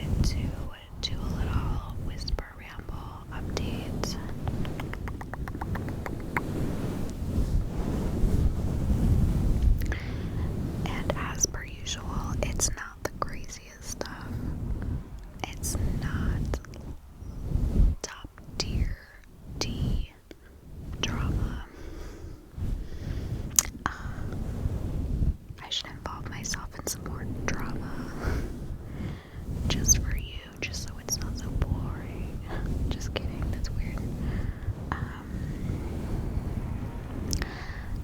wanted to do a little whisper ramble update. And as per usual, it's not the craziest stuff. It's not top tier D drama. I should involve myself in some more drama. Just for you, just so it's not so boring. Just kidding, that's weird.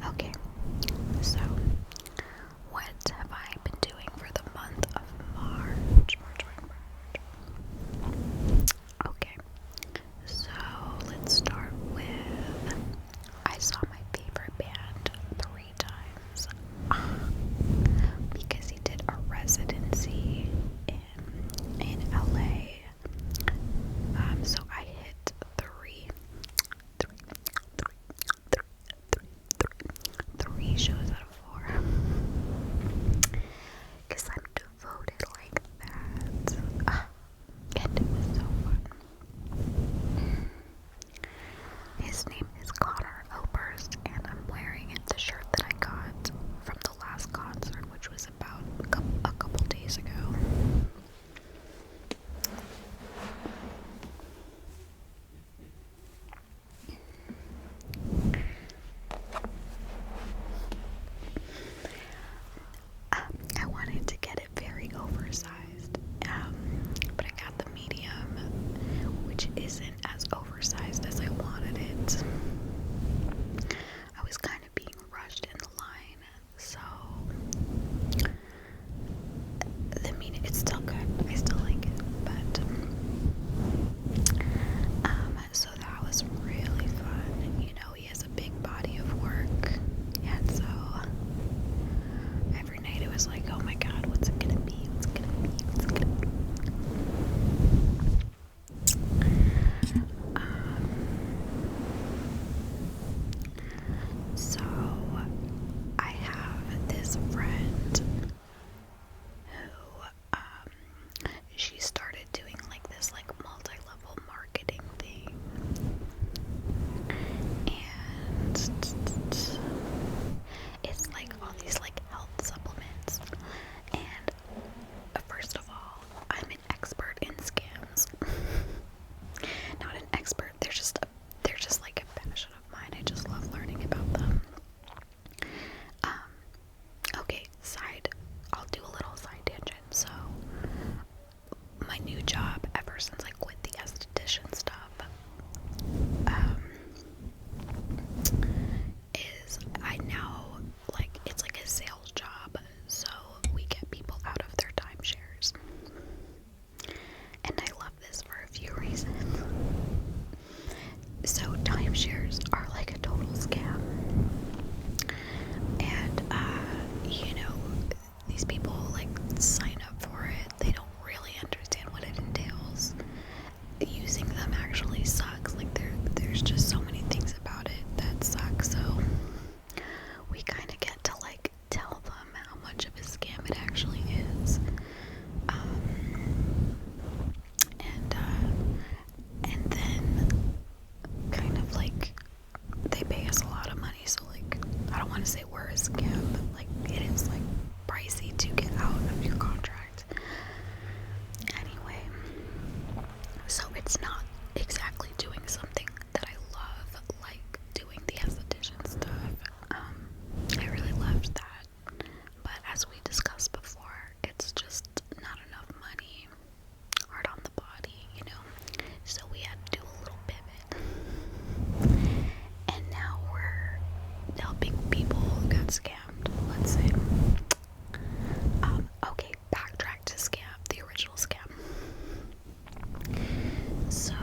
Okay, so what have I been doing for the month of March? Okay, so let's start with, I saw my favorite band 3 times because he did a residency in LA. So I hit three shows out of 4. Because I'm devoted like that. And it was so fun. His name is Connor Oberst, and I'm wearing the shirt that I got from the last concert, which was about a couple days ago. I wanted to get it very oversized, but I got the medium, which isn't as oversized as I wanted it. I was kind of being rushed in the line, so the medium, it's still good. I still like it, but so that was really fun. You know, he has a big body of work, and so every night it was like, oh my god, what's it gonna be? What's it gonna be? What's it gonna be? So I have this friend who she started doing like this like multi-level marketing thing, and it's like all these like health supplements. And first of all, I'm an expert in scams. Not an expert, they're just like a passion of mine. I just love learning about them. Okay, I'll do a little side tangent. So my new job, ever since I quit the esthetician stuff, is I now, like, it's like a sales job, so we get people out of their timeshares. And I love this for a few reasons. So timeshares are like a total scam. And, you know, these people like sign up for it. They don't really understand what it entails. Using them actually sucks. Like there's just so many things about it that suck. So we kind of get to like tell them how much of a scam it actually is. And then kind of like they pay us a lot of money. So like I don't want to say we're a scam, but like it is like pricey to get out of your contract. Anyway, so it's not exactly doing something that I love, like doing the esthetician stuff. I really loved that, but as we discussed before, it's just not enough money, hard on the body, you know, so we had to do a little pivot, and now we're helping people who got scammed, let's say. Okay, backtrack to scam, the original scam. So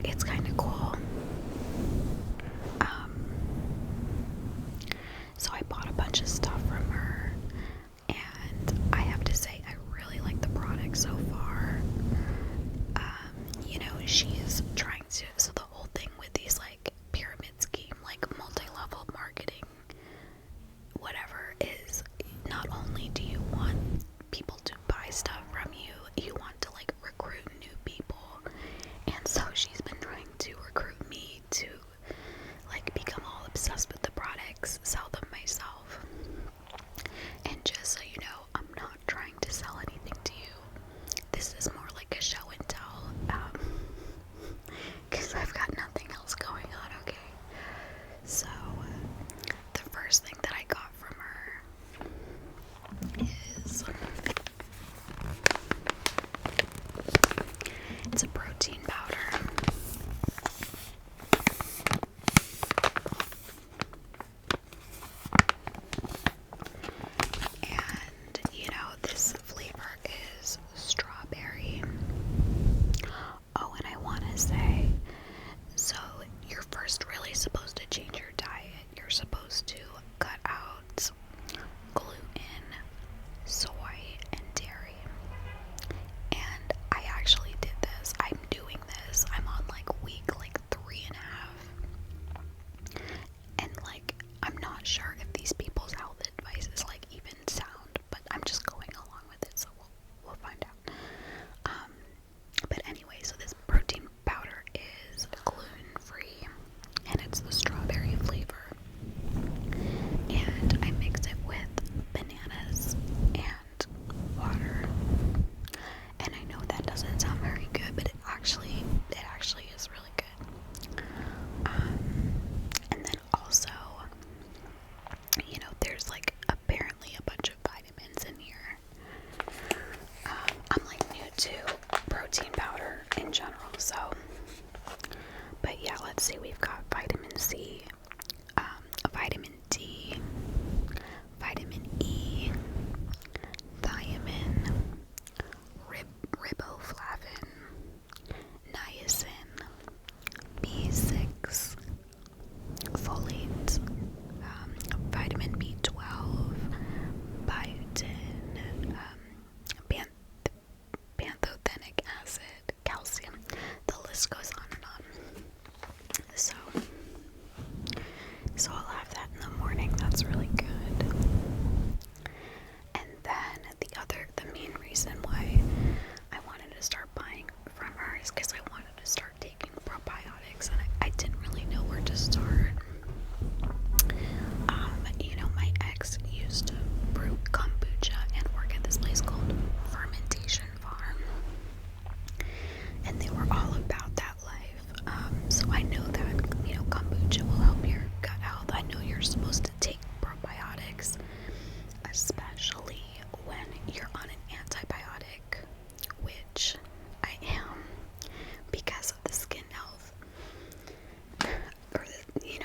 it's kind of cool. So I bought a bunch of stuff from her, and I have to say I really like the product so far. You know, she's trying to, so the whole thing with these like pyramid scheme, like multi-level marketing, whatever, is not only do you want people to buy stuff from you, you want to like recruit new people. And so she's been trying to recruit me to like become all obsessed with the products, sell them myself. And just so you know, I'm not trying to sell anything to you. This is more like a show and tell, because I've got nothing else going on, okay? So, the first thing that I got from her is, it's a protein powder. And, you know, this flavor is strawberry. Oh, and I want to say, so you're first really supposed to change your diet. You're supposed to cut out gluten, soy, and dairy. And I actually did this. I'm doing this. I'm on like week like 3.5. And like, I'm not sure if these people's health advice is like even sound, but I'm just going along with it, so we'll find out. But anyway, so this protein powder is gluten-free, and it's the strawberry flavor. And I mix it with bananas and water. And I know that doesn't sound very good, but it actually is really good. And then also, you know, there's like apparently a bunch of vitamins in here. I'm like new to protein powder in general, so. But yeah, let's see. We've got vitamin C, vitamin D, vitamin E, thiamine, riboflavin, niacin, B6, folate, vitamin B12, biotin, pantothenic acid, calcium. The list goes on and on. So I'll have that in the morning. That's really good. And then the main reason why I wanted to start buying from her is because I wanted to start taking probiotics, and I didn't really know where to start. You know, my ex used to brew kombucha and work at this place called Fermentation Farm, and they were all about that life. So I know that, you know, kombucha will help your gut health. I know you're supposed to take probiotics, especially when you're on an antibiotic, which I am, because of the skin health, or the, you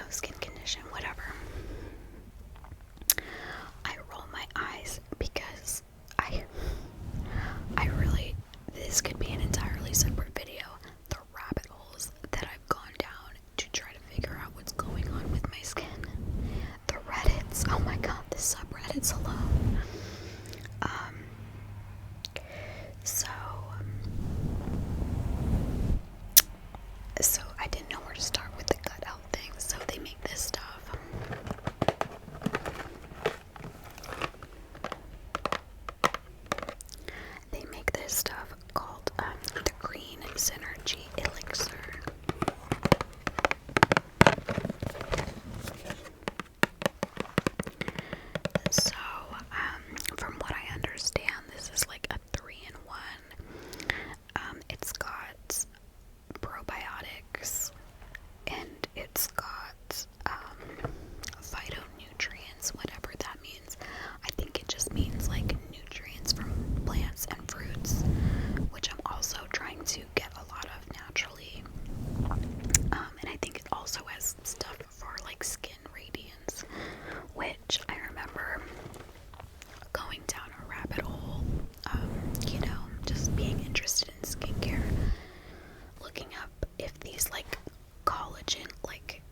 these like collagen, like,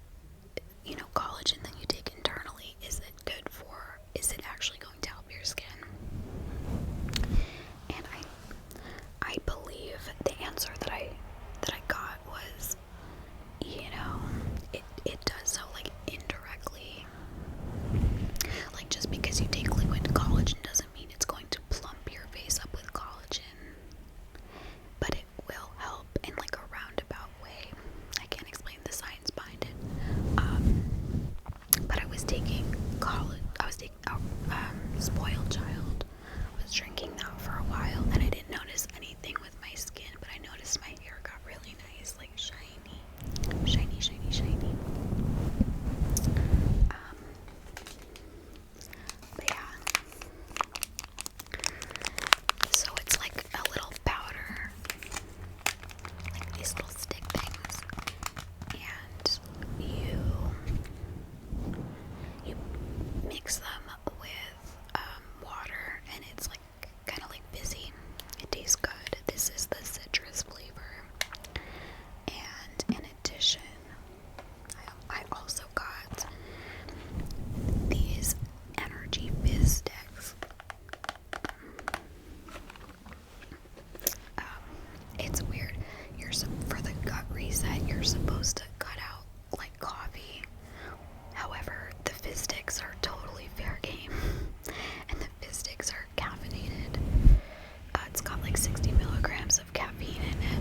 you know, collagen that you take internally. Is it good for, is it actually going to help your skin? And I believe the answer that I got was, you know, it does so, like, indirectly. Like, just because you take liquid collagen doesn't mean it's going to plump your face up with collagen, but it will help in like a roundabout way. I can't explain the science behind it. But I was taking Spoiled Child. I was drinking that for a while, and I didn't notice anything with my skin, but I noticed my hair got really nice, like shiny. But yeah. So it's like a little powder, like these little stick things, and you mix them with water, and it's like kind of like fizzy. It tastes good. This is the citrus flavor. And in addition, I also got these energy fizz sticks. It's weird. For the gut reset, you're supposed to cut out like coffee. However, the fizz sticks are totally fair game, and the fizz sticks are caffeinated. It's got like 60 milligrams of caffeine in it,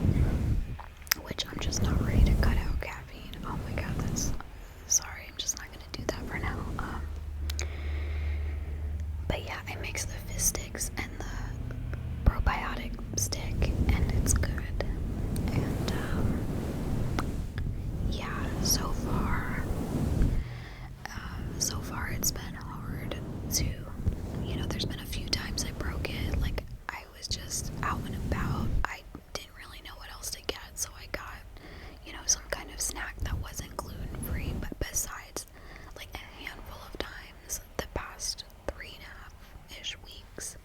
which I'm just not ready to cut out caffeine. Oh my god, sorry, I'm just not gonna do that for now. But yeah, I mix the fizz sticks and the probiotic stick, and it's good. And yeah, so far it's been hard to, you know, there's been a few times I broke it. Like, I was just out and about. I didn't really know what else to get, so I got, you know, some kind of snack that wasn't gluten-free. But besides, like, a handful of times the past 3.5-ish weeks,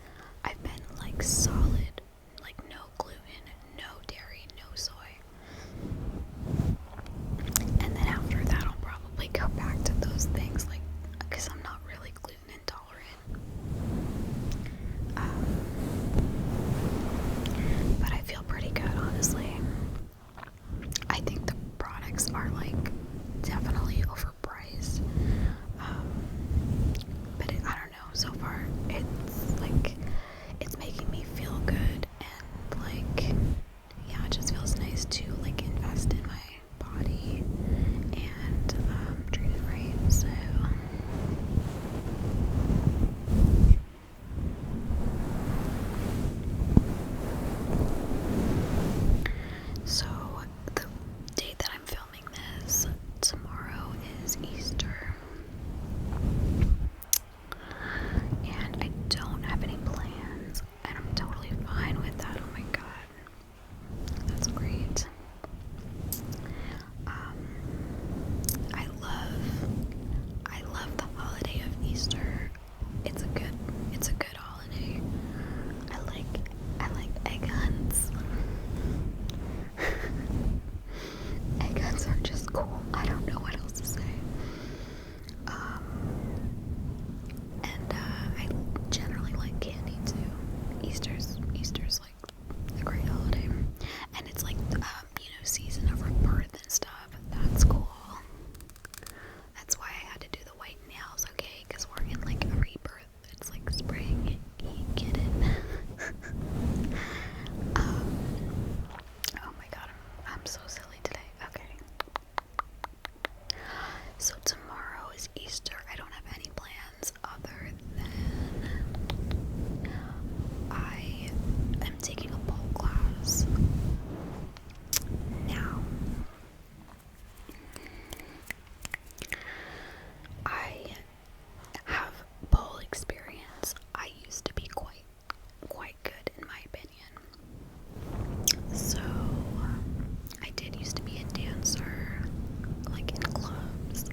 I've been like solid, like no gluten, no dairy, no soy. And then after that, I'll probably go back to those things, like, because I'm not really gluten intolerant. But I feel pretty good, honestly. I think the products are like definitely overpriced. But I don't know. So far, it's like, it's making me feel good, and like, yeah, it just feels nice to like invest in my body and treat it right. So the date that I'm filming this, tomorrow is Easter, and I don't have any plans, and I'm totally fine with that. Oh my god, that's great. I love the holiday of Easter. It's a good holiday. I like egg hunts. Egg hunts are just cool. I don't know what else to say. And I generally like candy too. Easter's like a great holiday, and it's like you know, season of rebirth and stuff. That's cool. That's why I had to do the white nails, okay? Because we're in like a rebirth. It's like spring. You get it? Oh my god, I'm so silly today. Okay. So tomorrow is Easter. I don't have any plans other than I am taking a pole class. Now, I have pole experience. I used to be quite good, in my opinion. So I did used to be a dancer, like in clubs,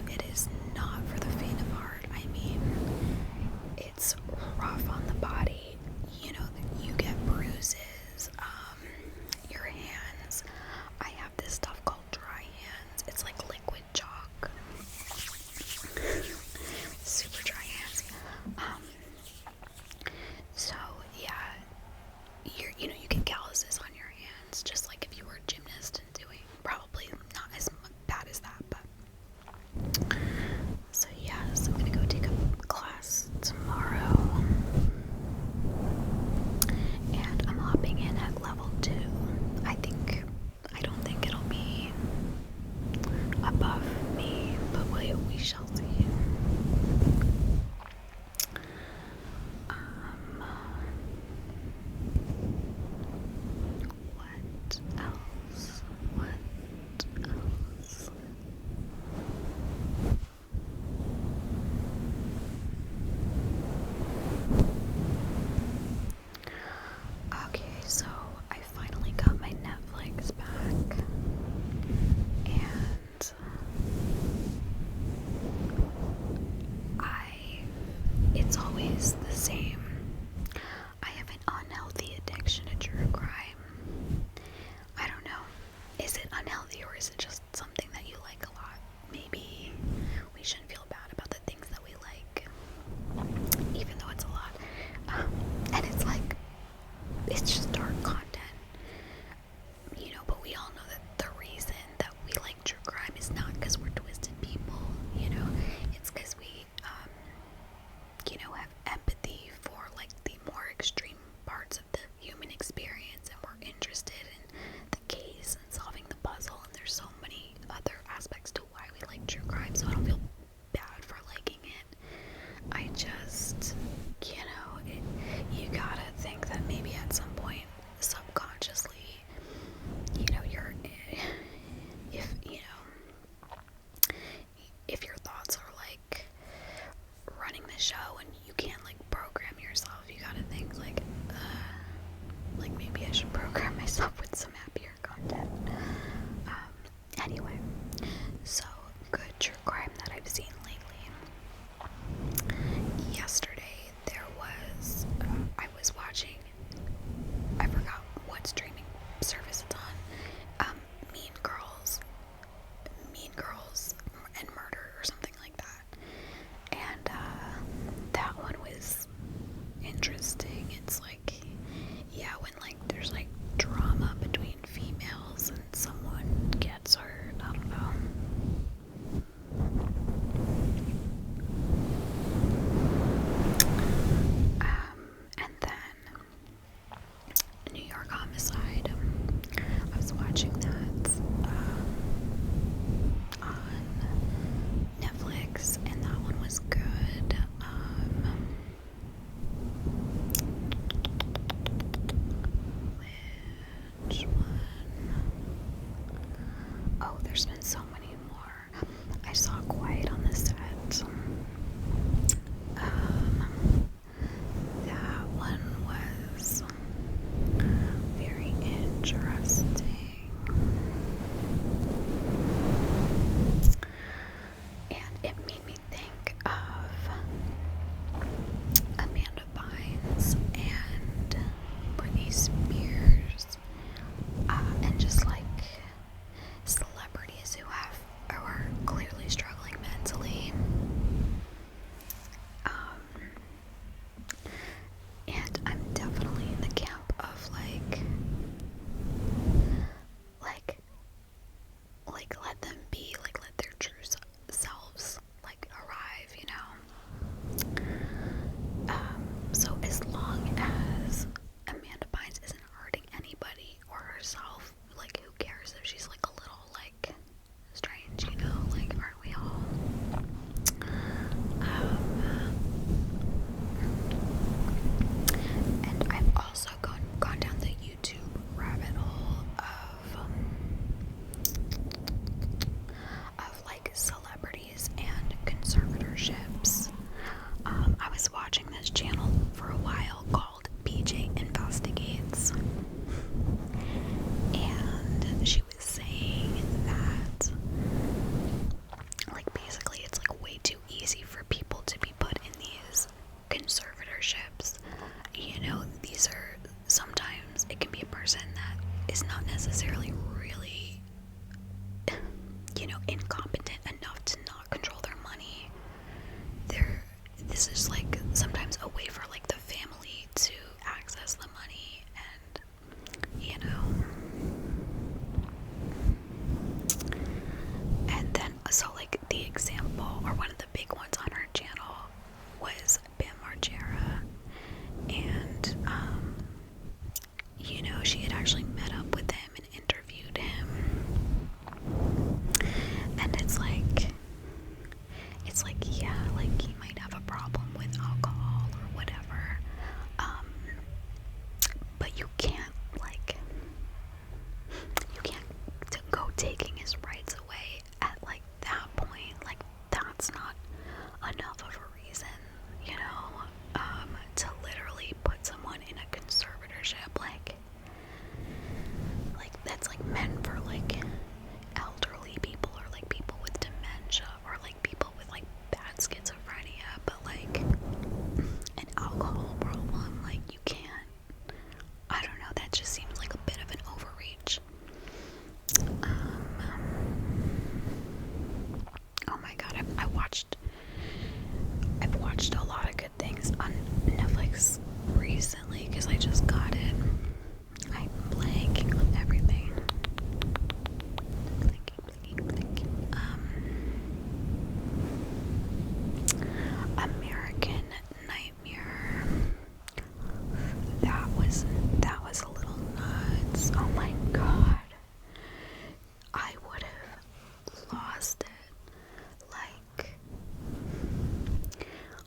it is not for the faint of heart. I mean, it's rough on the body. You know, you get bruises, your hands. I have this stuff called dry hands. It's like liquid chalk. Super dry hands. So yeah, you know, you get calluses on your hands, just like if you were a gymnast and doing, probably not as bad as that, but so yeah, so I'm gonna go take a class tomorrow, and I'm hopping in at level 2. I don't think it'll be above me, but we shall see. What else? Okay, so I finally got my Netflix back, and it's always the same. I have an unhealthy addiction to true crime. I don't know. Is it unhealthy, or is it just something that you like a lot? Maybe we shouldn't feel bad about the things that we like, even though it's a lot. And it's like, it's just dark content, you know, but we all know that the reason that we like true crime is not because we're twisted people, you know, it's because we, you know, have empathy for like the more extreme parts of the human experience, and we're interested in the case and solving the puzzle, and there's so many other aspects to why we like true crime, so I don't feel bad for liking it. I just, you know, you gotta think that maybe at some point, subconsciously, you know, if your thoughts are like running the show and you can't like program yourself, you gotta think like maybe I should program myself with some happier content. Anyway, so good true crime that I've seen lately. Yesterday there was, I was watching, I forgot what streaming service it's on, Mean Girls and Murder or something like that. And that one was interesting. It's like, yeah, when like there's like drama between females and someone gets hurt, I don't know. And then New York Homicide. I was watching that on Netflix, and that one was good. Which one? Oh, there's been so many more. I saw Quiet on the Set. That one was very interesting. And it made me think of Amanda Bynes and Britney Spears, and just like celebrities who are clearly struggling mentally. incompetent enough to not control their money. This is like sometimes a way for like the family to access the money, and then so like the example, or one of the big ones on her channel, was Bam Margera. And she had actually met up with him and interviewed him, and it's like yeah, like he might have a problem with alcohol or whatever, but you can't go taking his rights away at like that point. Like, that's not enough of a reason, to literally put someone in a conservatorship. Like that's like meant for like elderly people, or like people with dementia, or like people with like bad schizophrenia. But like an alcohol problem, like you can't. I don't know, that just seems like a bit of an overreach. Oh my god, I've watched a lot of good things on Netflix recently because I just got it. I'm blanking on everything. American Nightmare. That was a little nuts. Oh my god. I would have lost it. Like,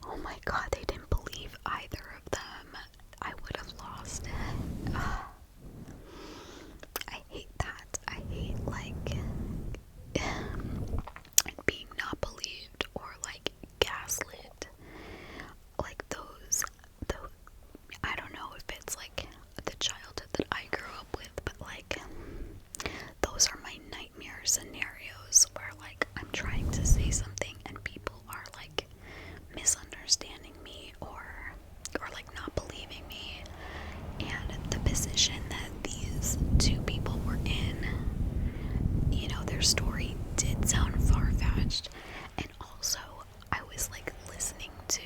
oh my god, they didn't believe either of them. I would have lost it. I hate that. I hate like being not believed, or like gaslit. Like those I don't know if it's like the childhood that I grew up with, but like those are my nightmare scenarios where like I'm trying to say something and people are like misunderstanding me, or like not believing me. And the position that these two people were in, their story did sound far-fetched, and also I was like listening to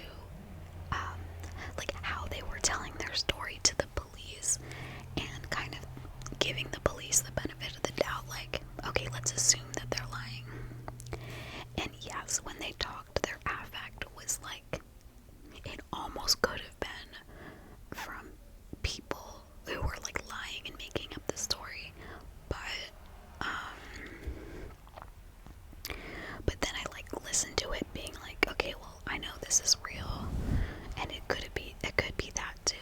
like how they were telling their story to the police, and kind of giving the police the benefit of the doubt, like, okay, let's assume that they're lying. And yes, when they talked, their affect was like, it almost could have been from people who were like lying and making up the story, but then I like listened to it being like, okay, well, I know this is real, and it could be that too,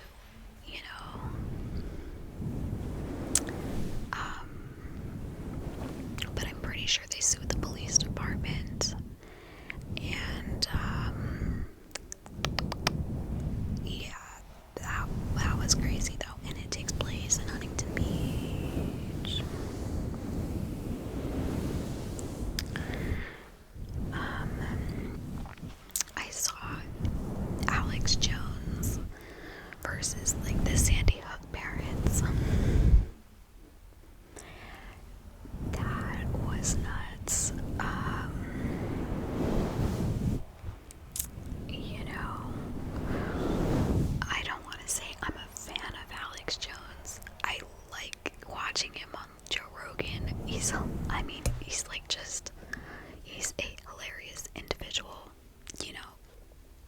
but I'm pretty sure they sued the police department, and yeah, that was crazy though, and it takes place in Huntington Beach. I saw Alex Jones versus like the Sandy Hook parents. That was nuts. I don't want to say I'm a fan of Alex Jones. I like watching him on Joe Rogan. He's like just, he's a hilarious individual,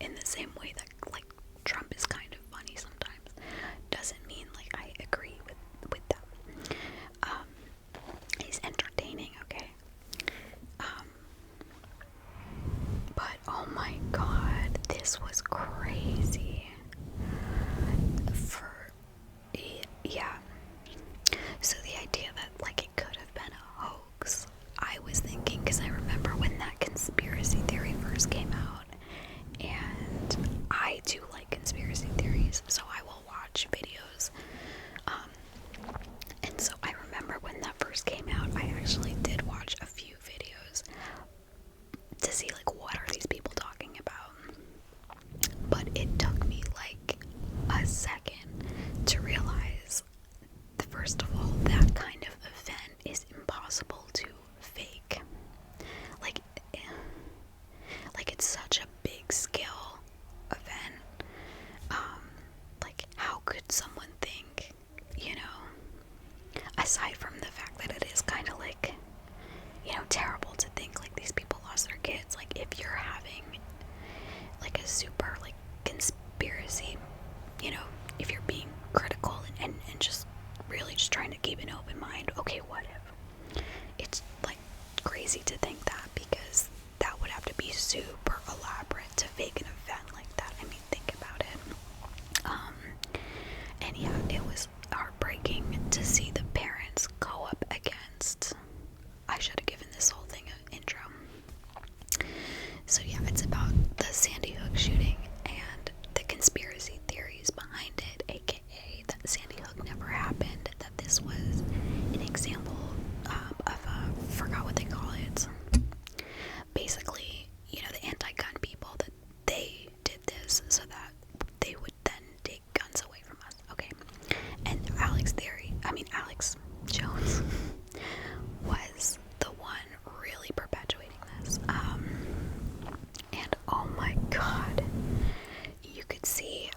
in the same way that like Trump is kind of funny sometimes. Doesn't mean like I agree with them. He's entertaining, okay? But oh my god, this was crazy. Yeah. So the idea that like it could have been a hoax, I was thinking, because I remember when that conspiracy theory first came out, and I do like conspiracy theories, so I will watch videos. And so I remember when that first came out, I actually did watch a few videos to see like what are these people talking about. But it took me like a second to realize, first of all, that kind of event is impossible to fake. super elaborate to fake an event like that. I mean, think about it. And yeah, it was heartbreaking to see the parents go up against. I should have given this whole thing an intro. So yeah, it's about the Sandy Hook shooting and the conspiracy theories behind it, aka that Sandy Hook never happened, that this was an example of forgot what they call it. Basically, you know, the anti-gun people, that they did this so that they would then take guns away from us. Okay. And Alex Jones was the one really perpetuating this. And oh my god, you could see,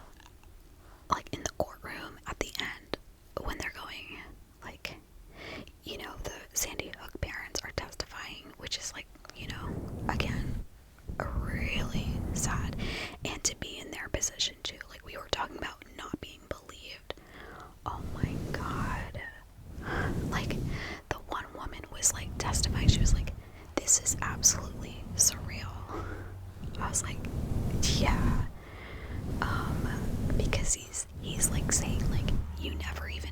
like, in the courtroom at the end, when they're going, like, you know, the Sandy Hook parents are testifying, which is, like, you know, again, really sad. And to be in their position too, like, we were talking about not being believed. Oh my god. Like, the one woman was, like, testifying, she was like, this is absolutely surreal. I was like, yeah. Because he's like saying, like, you never even